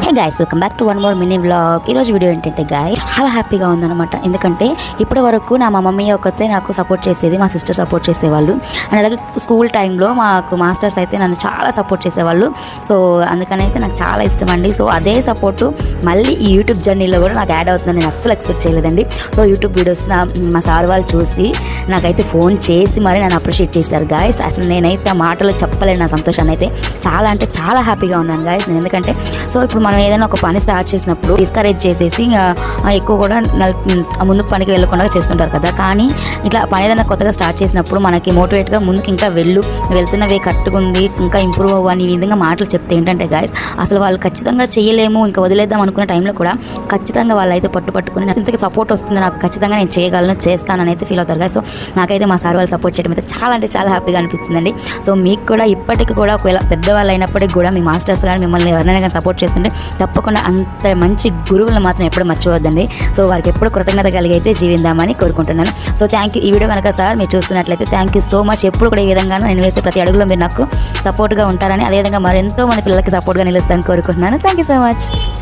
Hey guys, welcome back to one more mini vlog. ఈరోజు video ఏంటంటే guys చాలా హ్యాపీగా ఉందన్నమాట. ఎందుకంటే ఇప్పటి వరకు నా మమ్మీ ఒకతే నాకు సపోర్ట్ చేసేది, మా సిస్టర్ సపోర్ట్ చేసేవాళ్ళు. అండ్ అలాగే స్కూల్ టైంలో మాకు మాస్టర్స్ అయితే నన్ను చాలా సపోర్ట్ చేసేవాళ్ళు. సో అందుకని అయితే నాకు చాలా ఇష్టం అండి. సో అదే సపోర్టు మళ్ళీ ఈ యూట్యూబ్ జర్నీలో కూడా నాకు యాడ్ అవుతుందని నేను అస్సలు ఎక్స్పెక్ట్ చేయలేదండి. సో యూట్యూబ్ వీడియోస్ మా సార్ వాళ్ళు చూసి నాకైతే ఫోన్ చేసి మరి నన్ను అప్రిషియేట్ చేశారు గాయస్. అసలు నేనైతే ఆ మాటలు చెప్పలేను నా సంతోషాన్ని అయితే. చాలా అంటే చాలా హ్యాపీగా ఉన్నాను గాయస్ నేను. ఎందుకంటే సో ఇప్పుడు మనం ఏదైనా ఒక పని స్టార్ట్ చేసినప్పుడు డిస్కరేజ్ చేసేసి ఎక్కువ కూడా ముందుకు పనికి వెళ్ళకుండా చేస్తుంటారు కదా. కానీ ఇట్లా పని ఏదైనా కొత్తగా స్టార్ట్ చేసినప్పుడు మనకి మోటివేట్గా ముందుకు ఇంకా వెళ్తున్నవే కట్టుకుంది, ఇంకా ఇంప్రూవ్ అవ్వని ఈ విధంగా మాటలు చెప్తే ఏంటంటే గాయస్ అసలు వాళ్ళు ఖచ్చితంగా చేయలేము, ఇంకా వదిలేద్దాం అనుకునే టైంలో కూడా ఖచ్చితంగా వాళ్ళు అయితే పట్టుకుని ఇంతకి సపోర్ట్ వస్తుంది, నాకు ఖచ్చితంగా నేను చేయగలను, చేస్తానని అయితే ఫీల్ అవుతారు గాయస్. సో నాకైతే మా సార్ వాళ్ళు సపోర్ట్ చేయడం అయితే చాలా అంటే చాలా హ్యాపీగా అనిపించిందండి. సో మీకు కూడా ఇప్పటికి కూడా ఒకవేళ పెద్దవాళ్ళు అయినప్పటికీ కూడా మీ మాస్టర్స్ కానీ మిమ్మల్ని ఎవరైనా కానీ సపోర్ట్ చేస్తుంటే తప్పకుండా అంత మంచి గురువులను మాత్రం ఎప్పుడు మర్చిపోవద్దండి. సో వారికి ఎప్పుడు కృతజ్ఞత కలిగి అయితే జీవిద్దామని కోరుకుంటున్నాను. So thank you. ఈ వీడియో కనుక సార్ మీరు చూస్తున్నట్లయితే థ్యాంక్ యూ సో మచ్. ఎప్పుడు కూడా ఈ విధంగా నేను వేసే ప్రతి అడుగులో మీరు నాకు సపోర్ట్గా ఉంటారని, అదేవిధంగా మరెంతో మంది పిల్లలకి సపోర్ట్గా నిలుస్తారని కోరుకుంటున్నాను. Thank you so much.